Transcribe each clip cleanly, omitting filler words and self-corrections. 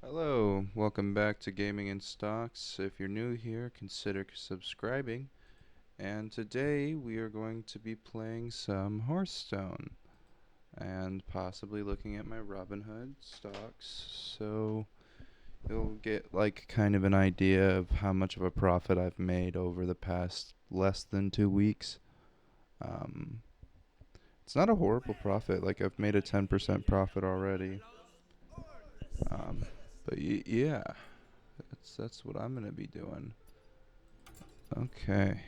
Hello, welcome back to Gaming and Stocks. If you're new here, consider subscribing. And today we are going to be playing some Hearthstone and possibly looking at my Robinhood stocks. So you'll get like kind of an idea of how much of a profit I've made over the past less than 2 weeks. Um, it's not a horrible profit. Like I've made a 10% profit already. Um, but yeah. That's what I'm gonna be doing. Okay.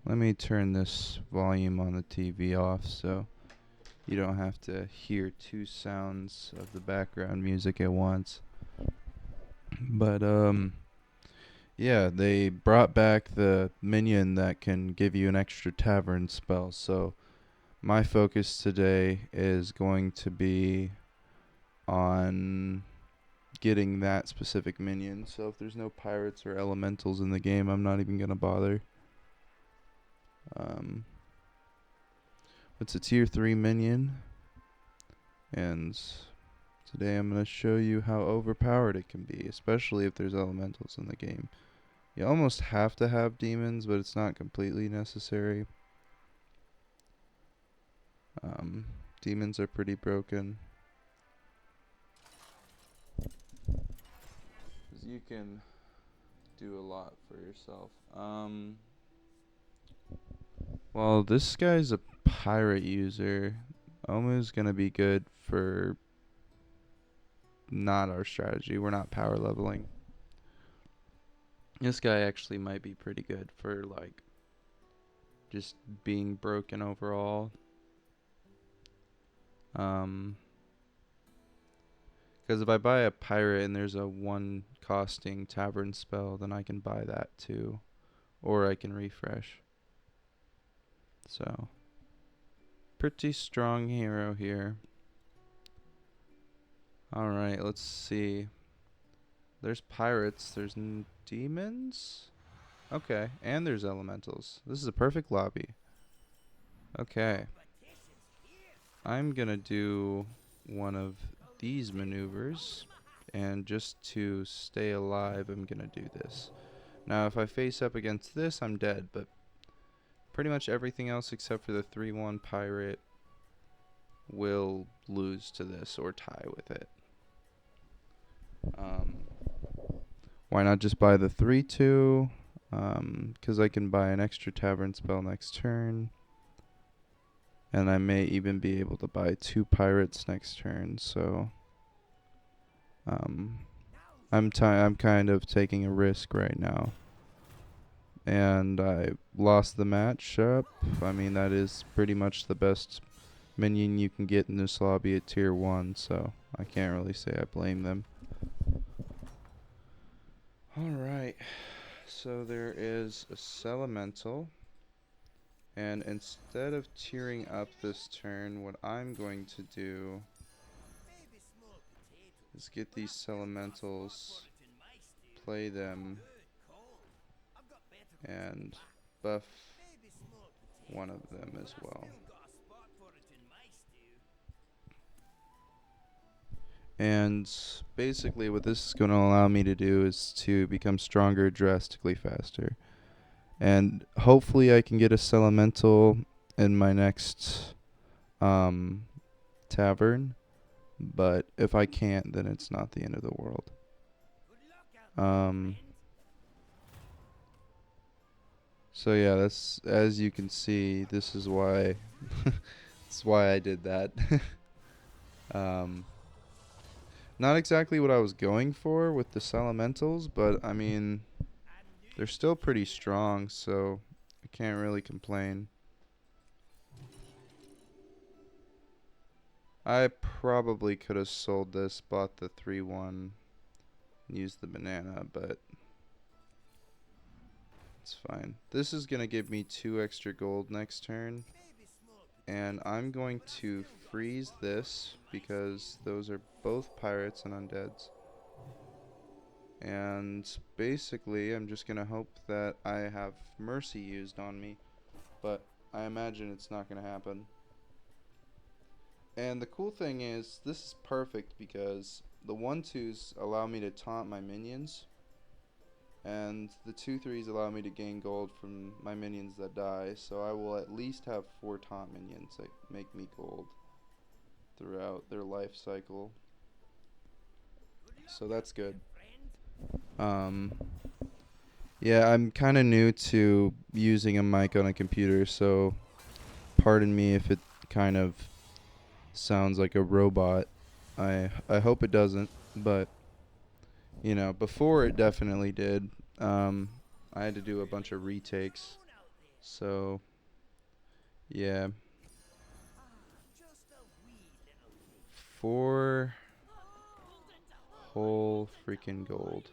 Let me turn this volume on the TV off so you don't have to hear two sounds of the background music at once. But yeah, they brought back the minion that can give you an extra tavern spell. So my focus today is going to be on getting that specific minion. So if there's no pirates or elementals in the game, I'm not even gonna bother. Um, it's a tier 3 minion, and today I'm going to show you how overpowered it can be, especially if there's elementals in the game. You almost have to have demons, but it's not completely necessary. Um, Demons are pretty broken. 'Cause you can do a lot for yourself. Well, this guy's a pirate user. Omu's going to be good for not our strategy. We're not power leveling. This guy actually might be pretty good for like just being broken overall. Because if I buy a pirate and there's a 1 costing tavern spell, then I can buy that too, or I can refresh. So pretty strong hero here. All right, let's see. There's pirates. There's demons. Okay, and there's elementals. This is a perfect lobby. Okay. I'm gonna do one of these maneuvers, and just to stay alive, I'm gonna do this. Now, if I face up against this, I'm dead, but pretty much everything else except for the 3-1 pirate will lose to this or tie with it. Why not just buy the 3-2? Because I can buy an extra tavern spell next turn. And I may even be able to buy 2 pirates next turn, so I'm kind of taking a risk right now. And I lost the matchup. I mean, that is pretty much the best minion you can get in this lobby at tier 1, so I can't really say I blame them. Alright, so there is a Elemental. And instead of tearing up this turn, what I'm going to do is get these Elementals, play them, and buff one of them as well. And basically what this is going to allow me to do is to become stronger drastically faster. And hopefully I can get a Elemental in my next tavern. But if I can't, then it's not the end of the world. So yeah, that's, as you can see, this is why that's why I did that. Not exactly what I was going for with the Elementals, but I mean, they're still pretty strong, so I can't really complain. I probably could have sold this, bought the 3-1, used the banana, but it's fine. This is going to give me 2 extra gold next turn. And I'm going to freeze this because those are both pirates and undeads. And basically, I'm just going to hope that I have mercy used on me. But I imagine it's not going to happen. And the cool thing is, this is perfect because the 1/2s allow me to taunt my minions, and the 2/3s allow me to gain gold from my minions that die. So I will at least have 4 taunt minions that make me gold throughout their life cycle. So that's good. Um, yeah, I'm kind of new to using a mic on a computer, so pardon me if it kind of sounds like a robot. I hope it doesn't, but you know, before it definitely did. I had to do a bunch of retakes, so yeah, 4 whole freaking gold.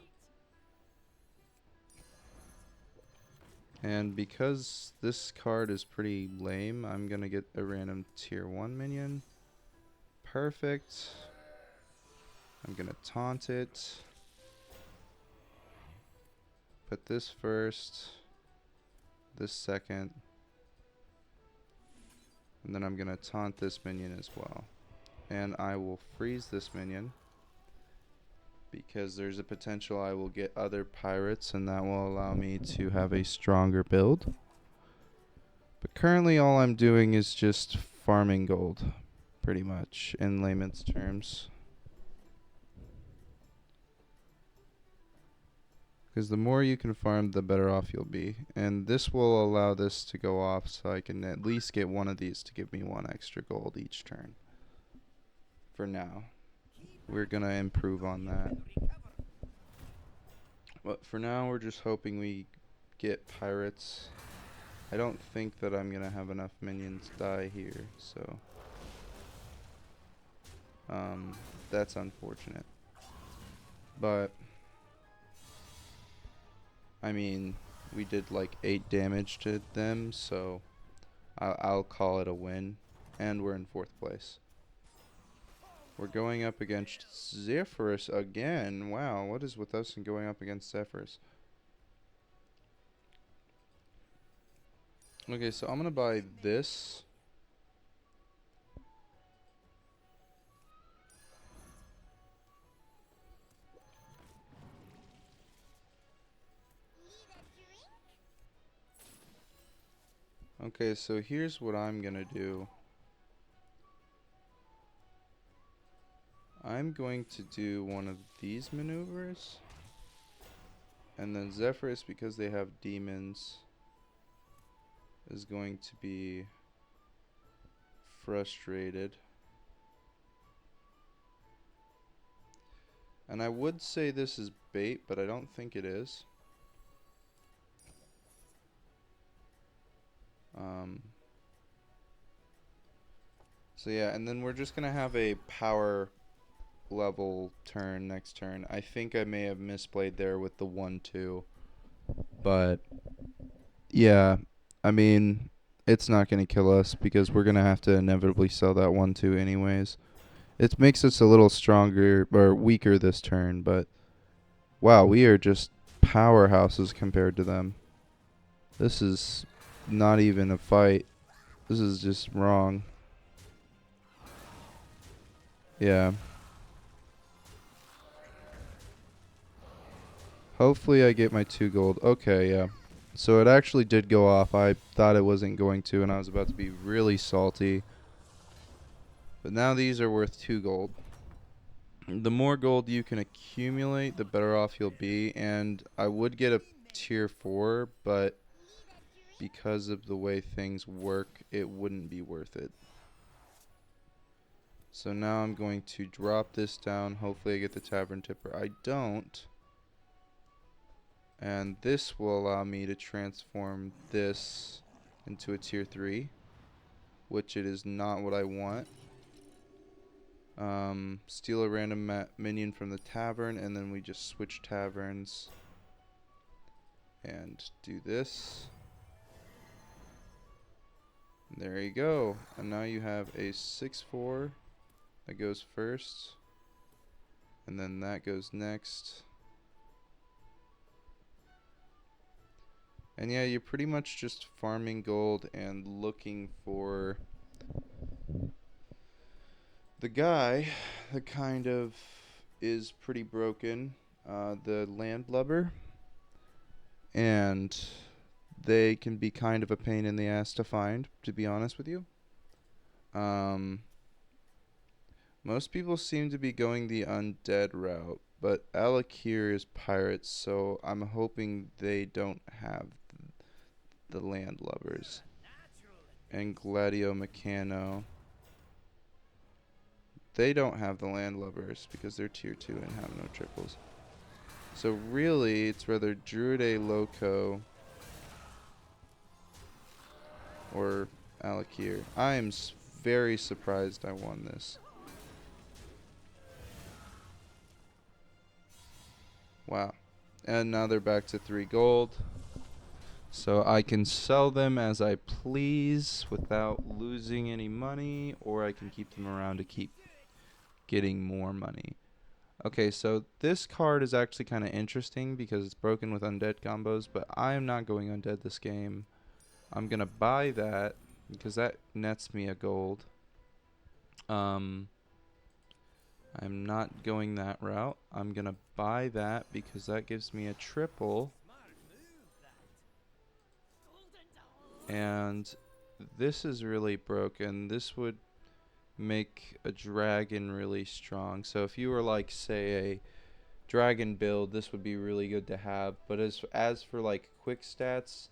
And because this card is pretty lame, I'm gonna get a random tier 1 minion. Perfect. I'm gonna taunt it. Put this first, this second, and then I'm gonna taunt this minion as well. And I will freeze this minion because there's a potential I will get other pirates, and that will allow me to have a stronger build. But currently all I'm doing is just farming gold, pretty much, in layman's terms. Because the more you can farm, the better off you'll be. And this will allow this to go off so I can at least get one of these to give me 1 extra gold each turn. For now. We're going to improve on that. But for now, we're just hoping we get pirates. I don't think that I'm going to have enough minions die here, so that's unfortunate. But I mean, we did like 8 damage to them, so I'll call it a win. And we're in 4th place. We're going up against Zephyrus again. Wow, what is with us and going up against Zephyrus? Okay, so I'm going to buy this. Okay, so here's what I'm going to do. I'm going to do one of these maneuvers. And then Zephyrus, because they have demons, is going to be frustrated. And I would say this is bait, but I don't think it is. So yeah, and then we're just going to have a power level turn next turn. I think I may have misplayed there with the 1-2. But yeah, I mean, it's not going to kill us because we're going to have to inevitably sell that 1-2 anyways. It makes us a little stronger or weaker this turn, but wow, we are just powerhouses compared to them. This is not even a fight. This is just wrong. Yeah. Hopefully I get my 2 gold. Okay, yeah. So it actually did go off. I thought it wasn't going to, and I was about to be really salty. But now these are worth 2 gold. The more gold you can accumulate, the better off you'll be. And I would get a tier 4, but because of the way things work, it wouldn't be worth it. So now I'm going to drop this down. Hopefully I get the Tavern Tipper. I don't. And this will allow me to transform this into a tier 3, which it is not what I want. Steal a random minion from the tavern, and then we just switch taverns and do this. There you go. And now you have a 6/4 that goes first, and then that goes next. And yeah, you're pretty much just farming gold and looking for The guy that kind of is pretty broken, the landlubber, and they can be kind of a pain in the ass to find, to be honest with you. Um, Most people seem to be going the undead route, but Alakir is pirates, so I'm hoping they don't have the landlubbers. And Gladio Meccano, they don't have the landlubbers because they're tier 2 and have no triples. So really, it's rather Druide Loco or Alakir. I am very surprised I won this. Wow. And now they're back to 3 gold. So I can sell them as I please without losing any money, or I can keep them around to keep getting more money. Okay, so this card is actually kind of interesting because it's broken with undead combos, but I am not going undead this game. I'm going to buy that because that nets me a gold. I'm not going that route. I'm going to buy that because that gives me a triple. And this is really broken. This would make a dragon really strong. So if you were like, say, a dragon build, this would be really good to have. But as for like quick stats,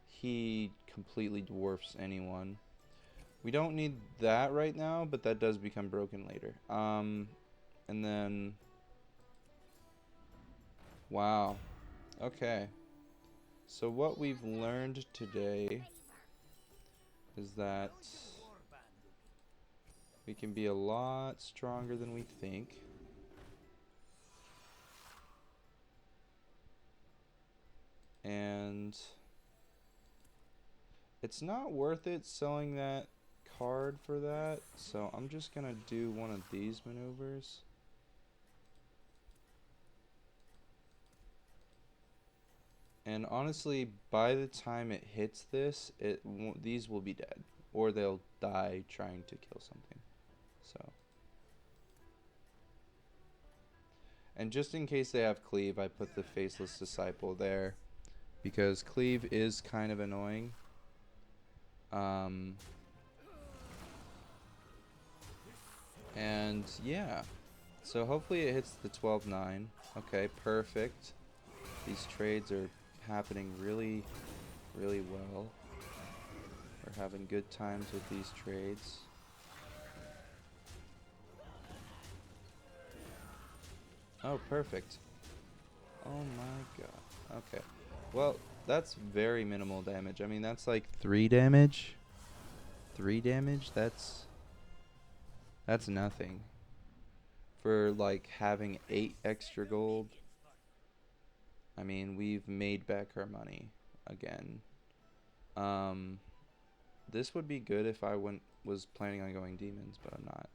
he completely dwarfs anyone. We don't need that right now, but that does become broken later. And then, wow. Okay. So what we've learned today is that we can be a lot stronger than we think. And it's not worth it selling that card for that, so I'm just gonna do one of these maneuvers. And honestly, by the time it hits this, these will be dead, or they'll die trying to kill something. So, and just in case they have cleave, I put the faceless disciple there because cleave is kind of annoying. And yeah, so hopefully it hits the 12-9. Okay, perfect. These trades are happening really, really well. We're having good times with these trades. Oh, perfect. Oh my god. Okay. Well, that's very minimal damage. I mean, that's like 3 damage. 3 damage? That's nothing. For like having 8 extra gold. I mean, we've made back our money again. This would be good if I was planning on going demons, but I'm not.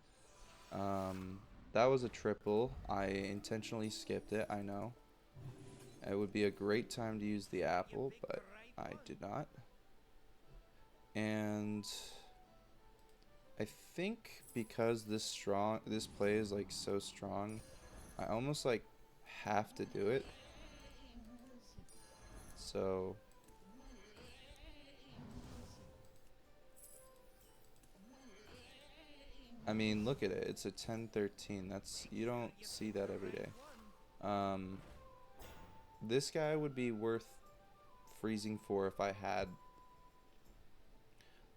That was a triple. I intentionally skipped it, I know. It would be a great time to use the apple, but I did not. And I think because this play is like so strong, I almost like have to do it. So I mean, look at it. It's a 10-13. You don't see that every day. This guy would be worth freezing for if I had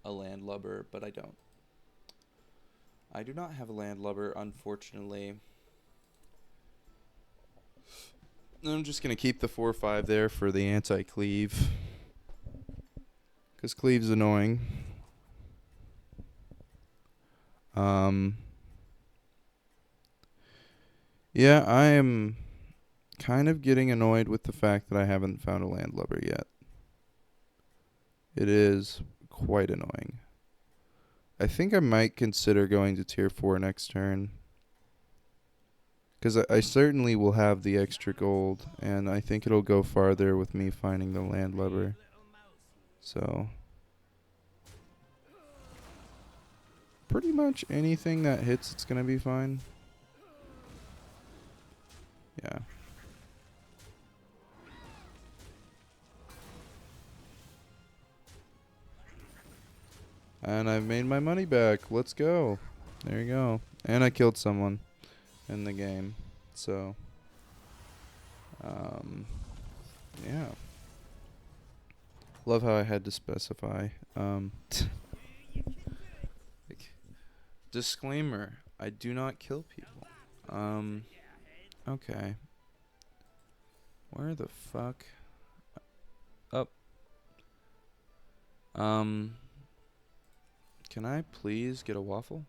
a landlubber, but I don't. I do not have a landlubber, unfortunately. I'm just going to keep the 4-5 there for the anti-cleave. Because cleave's annoying. Yeah, I am kind of getting annoyed with the fact that I haven't found a landlubber yet. It is quite annoying. I think I might consider going to tier 4 next turn. Because I certainly will have the extra gold, and I think it'll go farther with me finding the landlubber. So pretty much anything that hits, it's gonna be fine. Yeah. And I've made my money back. Let's go. There you go. And I killed someone in the game. So, yeah. Love how I had to specify. Like, disclaimer, I do not kill people. Okay. Where the fuck? Up. Can I please get a waffle?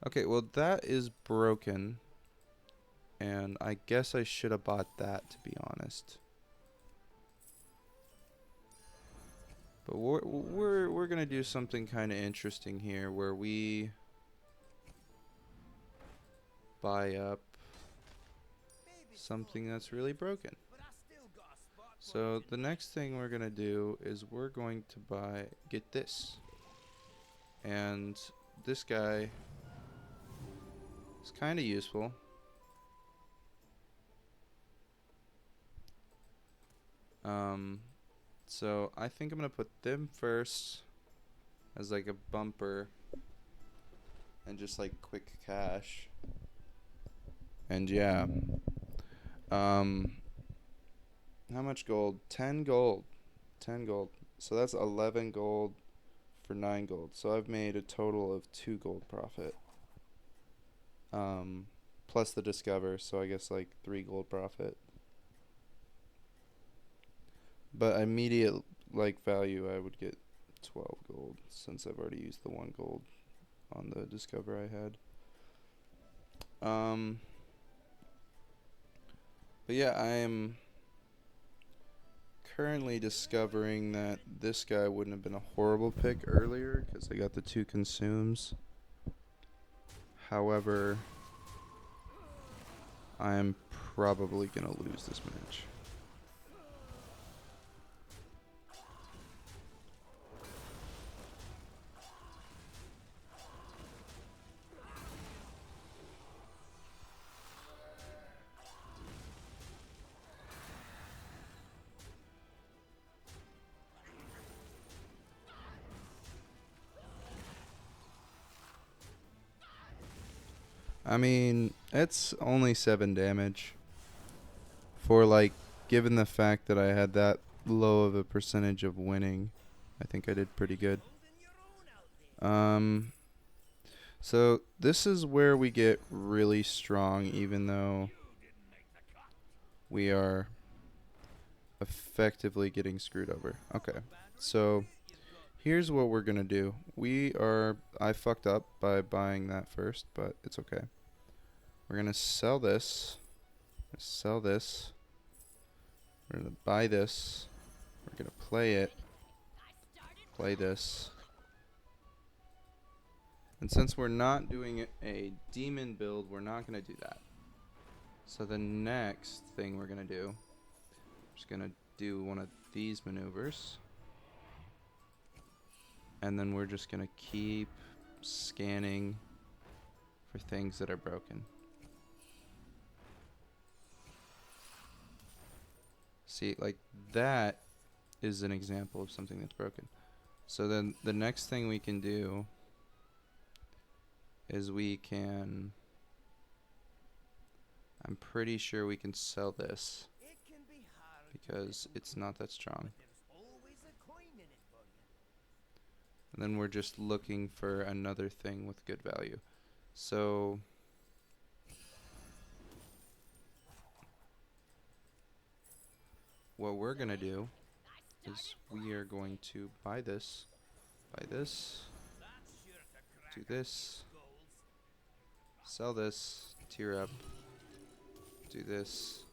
Okay, well that is broken. And I guess I should have bought that, to be honest. But we're gonna do something kind of interesting here, where we buy up something that's really broken. So the next thing we're gonna do is we're going to get this, and this guy is kind of useful. So I think I'm gonna put them first as like a bumper and just like quick cash. And yeah. How much gold? 10 gold. 10 gold. So that's 11 gold for 9 gold. So I've made a total of 2 gold profit. Plus the discover, so I guess like 3 gold profit. But immediate like value, I would get 12 gold since I've already used the 1 gold on the discover I had. But yeah, I am currently discovering that this guy wouldn't have been a horrible pick earlier because I got the 2 consumes. However, I am probably going to lose this match. I mean, it's only 7 damage. For like, given the fact that I had that low of a percentage of winning, I think I did pretty good. So this is where we get really strong, even though we are effectively getting screwed over. Okay, so here's what we're gonna do. I fucked up by buying that first, but it's okay. We're gonna sell this. Sell this. We're gonna buy this. We're gonna play it. Play this. And since we're not doing a demon build, we're not gonna do that. So the next thing we're gonna do, we're just gonna do one of these maneuvers. And then we're just gonna keep scanning for things that are broken. See, like that is an example of something that's broken. So then the next thing we can do is I'm pretty sure we can sell this because it's not that strong. And then we're just looking for another thing with good value. So what we're gonna do is we are going to buy this, do this, sell this, tier up, do this,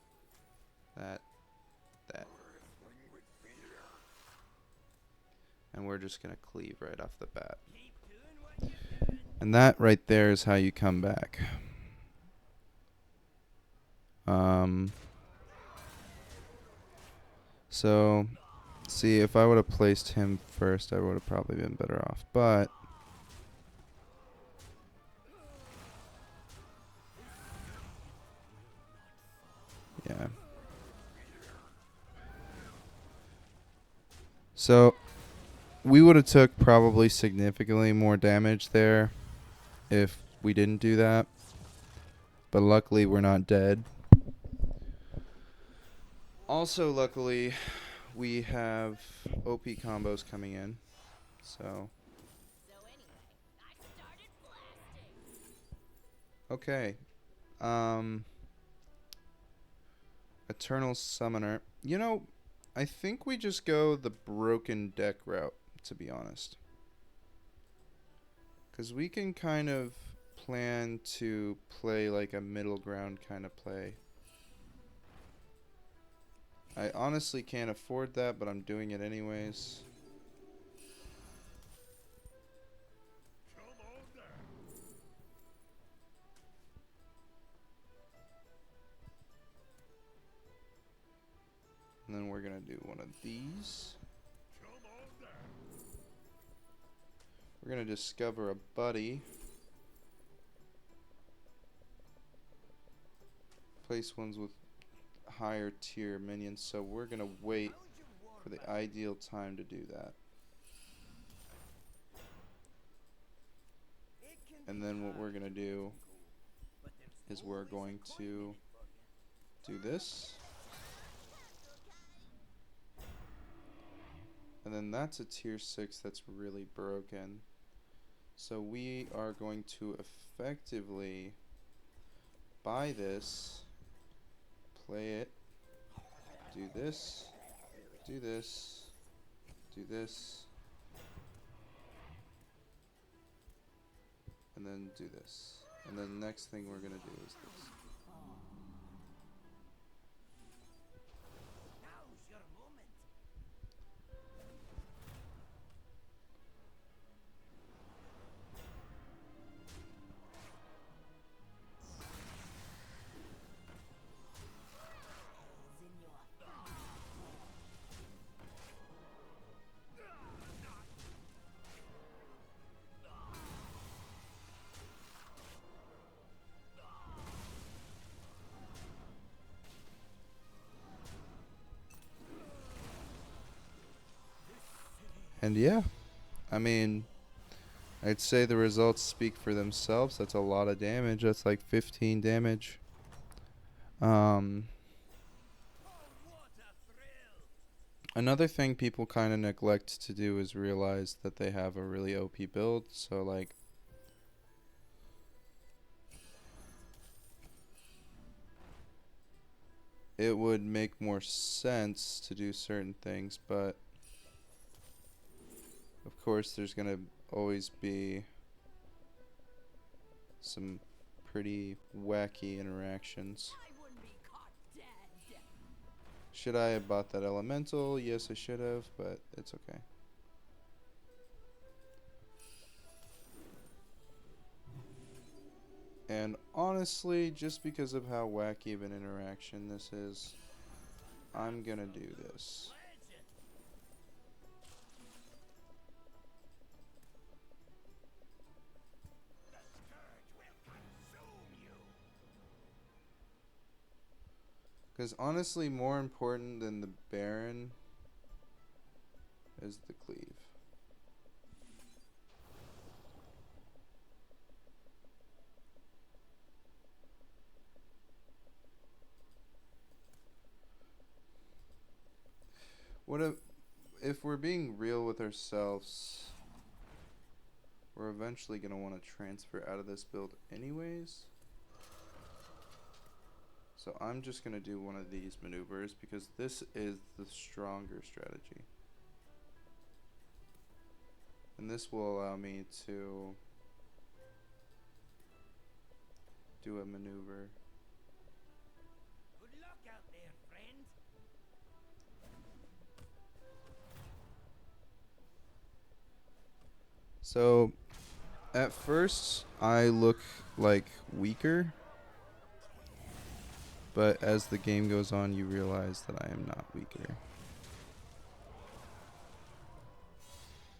that. And we're just gonna cleave right off the bat. And that right there is how you come back. So, see, if I would have placed him first, I would have probably been better off. But So we would have took probably significantly more damage there if we didn't do that. But luckily we're not dead. Also luckily we have OP combos coming in. So okay. Eternal Summoner. You know, I think we just go the broken deck route, to be honest. Because we can kind of plan to play like a middle ground kind of play. I honestly can't afford that, but I'm doing it anyways. And then we're going to do one of these. We're going to discover a buddy. Place ones with higher tier minions, so we're going to wait for the ideal time to do that. And then what we're going to do is we're going to do this. And then that's a tier 6 that's really broken. So we are going to effectively buy this, play it, do this, do this, do this, and then do this. And then the next thing we're going to do is this. And yeah, I mean, I'd say the results speak for themselves. That's a lot of damage. That's like 15 damage. Another thing people kind of neglect to do is realize that they have a really OP build. So like, it would make more sense to do certain things, but of course there's gonna always be some pretty wacky interactions. Should I have bought that elemental? Yes, I should have, but it's okay. And honestly, just because of how wacky of an interaction this is, I'm gonna do this. Because honestly, more important than the Baron is the cleave. What if we're being real with ourselves, we're eventually going to want to transfer out of this build anyways. So I'm just going to do one of these maneuvers because this is the stronger strategy. And this will allow me to do a maneuver. Good luck out there, friend. So at first I look like weaker, but as the game goes on you realize that I am not weaker.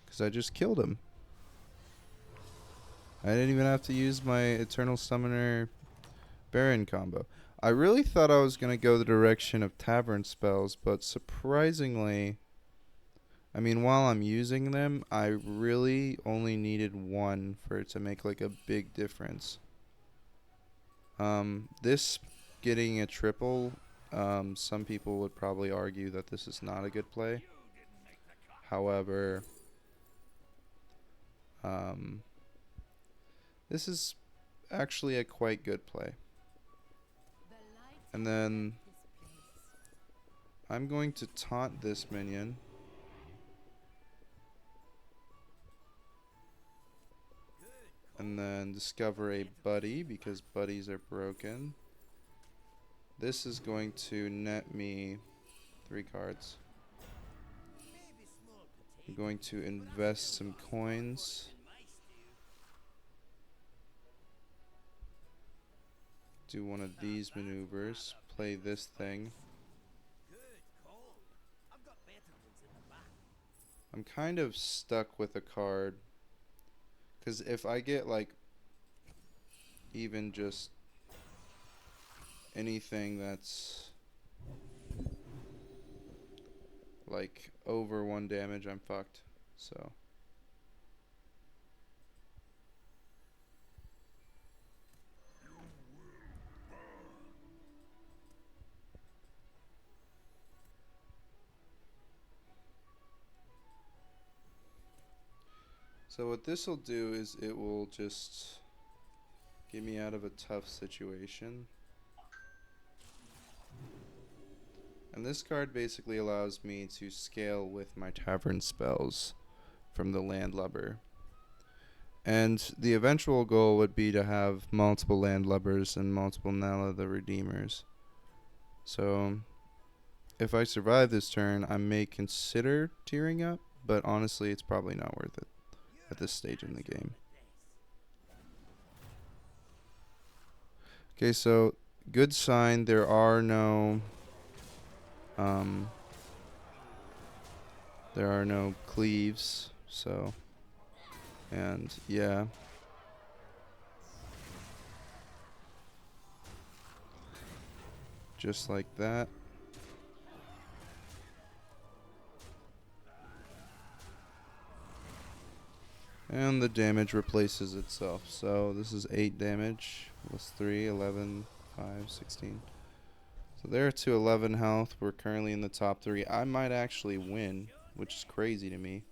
Because I just killed him. I didn't even have to use my Eternal Summoner Baron combo. I really thought I was going to go the direction of Tavern spells, but surprisingly, I mean, while I'm using them, I really only needed one for it to make like a big difference. This getting a triple, some people would probably argue that this is not a good play. However, um, this is actually a quite good play. And then I'm going to taunt this minion. And then discover a buddy because buddies are broken. This is going to net me 3 cards. I'm going to invest some coins. Do one of these maneuvers. Play this thing. I'm kind of stuck with a card. Because if I get like even just anything that's like over 1 damage, I'm fucked. So what this will do is it will just get me out of a tough situation. And this card basically allows me to scale with my tavern spells from the landlubber. And the eventual goal would be to have multiple landlubbers and multiple Nala the Redeemers. So if I survive this turn, I may consider tearing up, but honestly it's probably not worth it at this stage in the game. Okay, so good sign, there are no cleaves, so, and yeah. Just like that. And the damage replaces itself. So this is 8 damage, plus 3, 11, 5, 16. So they're to 11 health. We're currently in the top 3. I might actually win, which is crazy to me.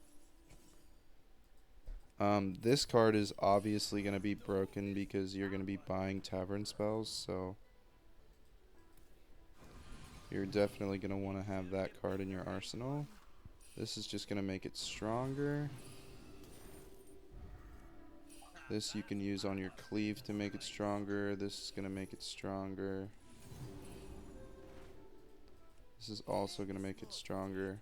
This card is obviously going to be broken because you're going to be buying tavern spells, so you're definitely going to want to have that card in your arsenal. This is just going to make it stronger. This you can use on your cleave to make it stronger. This is going to make it stronger. This is also going to make it stronger.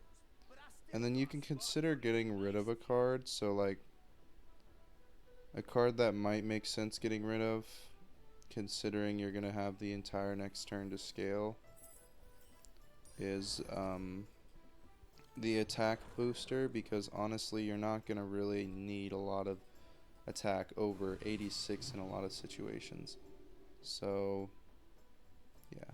And then you can consider getting rid of a card. So like a card that might make sense getting rid of, considering you're going to have the entire next turn to scale, is the attack booster, because honestly you're not going to really need a lot of attack over 86 in a lot of situations. So yeah.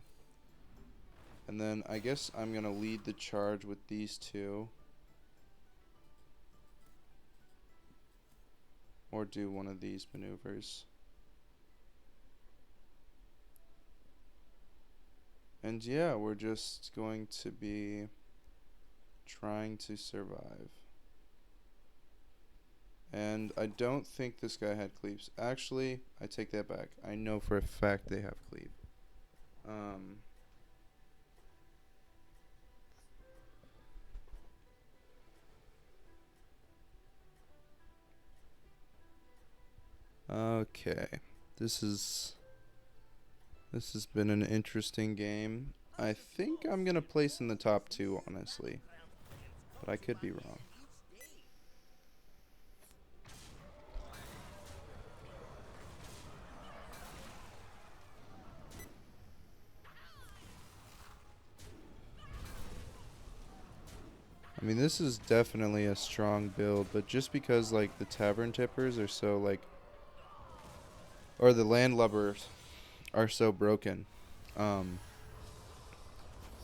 And then I guess I'm going to lead the charge with these two. Or do one of these maneuvers. And yeah, we're just going to be trying to survive. And I don't think this guy had cleaves. Actually, I take that back. I know for a fact they have cleave. Okay. This has been an interesting game. I think I'm going to place in the top 2, honestly. But I could be wrong. I mean, this is definitely a strong build, but just because, like, the Tavern Tippers are so, like, or the Landlubbers are so broken,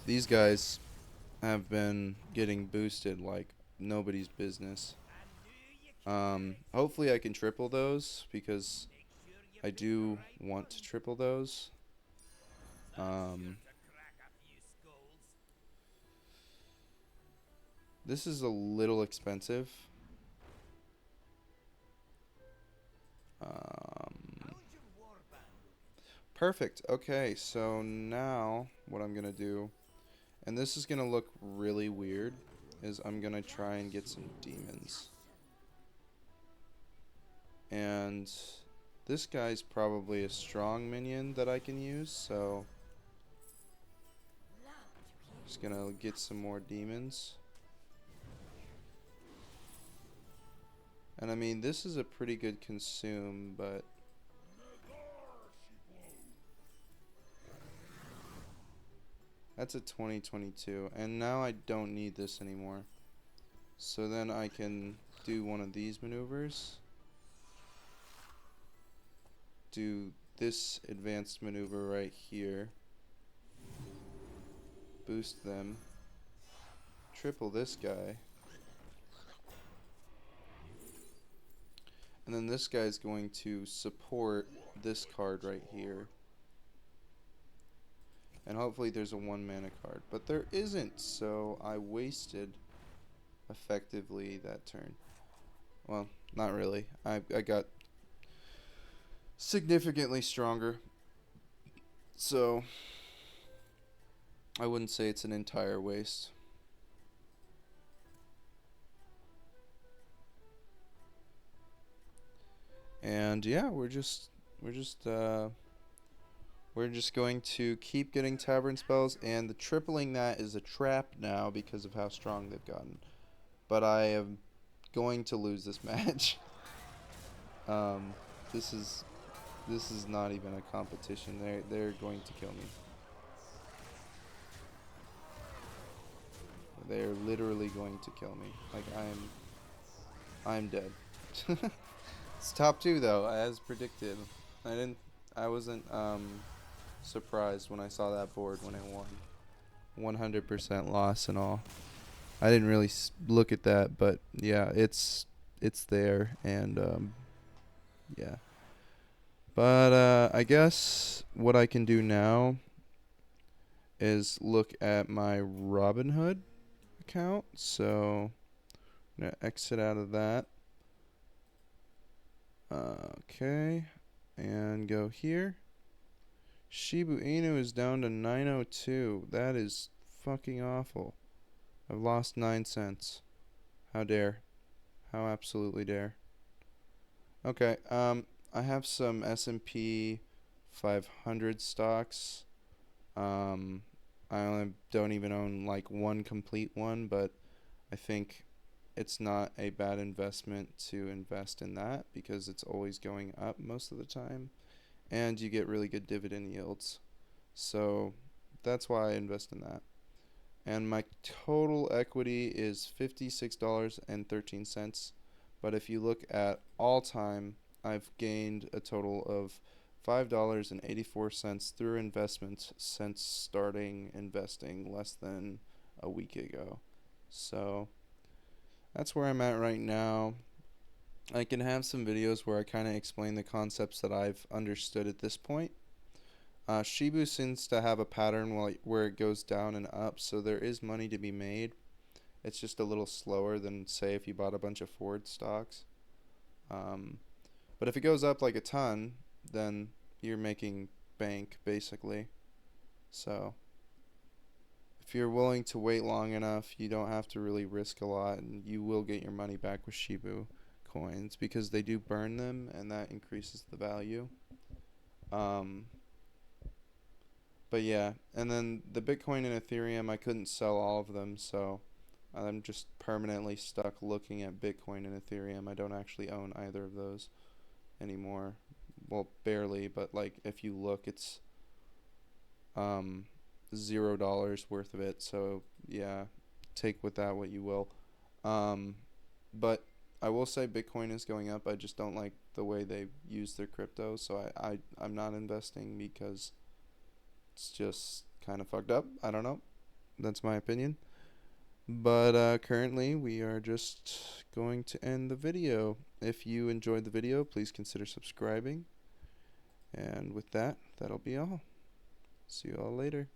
these guys have been getting boosted, like, nobody's business. Hopefully I can triple those because I do want to triple those. Um, this is a little expensive. Um, Perfect. Okay, so now what I'm gonna do, and this is gonna look really weird, is I'm gonna try and get some demons. And this guy's probably a strong minion that I can use, so just gonna get some more demons. And I mean, this is a pretty good consume, but that's a 2022, and now I don't need this anymore. So then I can do one of these maneuvers, do this advanced maneuver right here, boost them, triple this guy, and then this guy's going to support this card right here. And hopefully there's a 1 mana card, but there isn't, so I wasted effectively that turn. Well, not really. I got significantly stronger, so I wouldn't say it's an entire waste. And yeah, we're just going to keep getting tavern spells, and the tripling that is a trap now because of how strong they've gotten. But I am going to lose this match. This is not even a competition. They're going to kill me. They're literally going to kill me. Like I'm dead. It's top 2 though, as predicted. I wasn't surprised when I saw that board when it won. 100% loss and all. I didn't really look at that, but yeah, it's there, and yeah. But I guess what I can do now is look at my Robinhood account. So I'm gonna exit out of that. Okay, and go here. Shiba Inu is down to 902. That is fucking awful. I've lost 9 cents. How dare. How absolutely dare. Okay, I have some S&P 500 stocks. I only don't even own like one complete one, but I think it's not a bad investment to invest in that because it's always going up most of the time, and you get really good dividend yields. So that's why I invest in that. And my total equity is $56.13. But if you look at all time, I've gained a total of $5.84 through investments since starting investing less than a week ago. So that's where I'm at right now. I can have some videos where I kind of explain the concepts that I've understood at this point. Shibu seems to have a pattern where it goes down and up, so there is money to be made. It's just a little slower than, say, if you bought a bunch of Ford stocks. But if it goes up like a ton, then you're making bank, basically. So if you're willing to wait long enough, you don't have to really risk a lot, and you will get your money back with Shibu coins because they do burn them, and that increases the value. But yeah, and then the Bitcoin and Ethereum, I couldn't sell all of them, so I'm just permanently stuck looking at Bitcoin and Ethereum. I don't actually own either of those anymore. Well, barely, but like if you look, it's $0 worth of it. So yeah, take with that what you will. But I will say Bitcoin is going up. I just don't like the way they use their crypto, so I'm not investing because it's just kind of fucked up. I don't know. That's my opinion. But currently, we are just going to end the video. If you enjoyed the video, please consider subscribing. And with that, that'll be all. See you all later.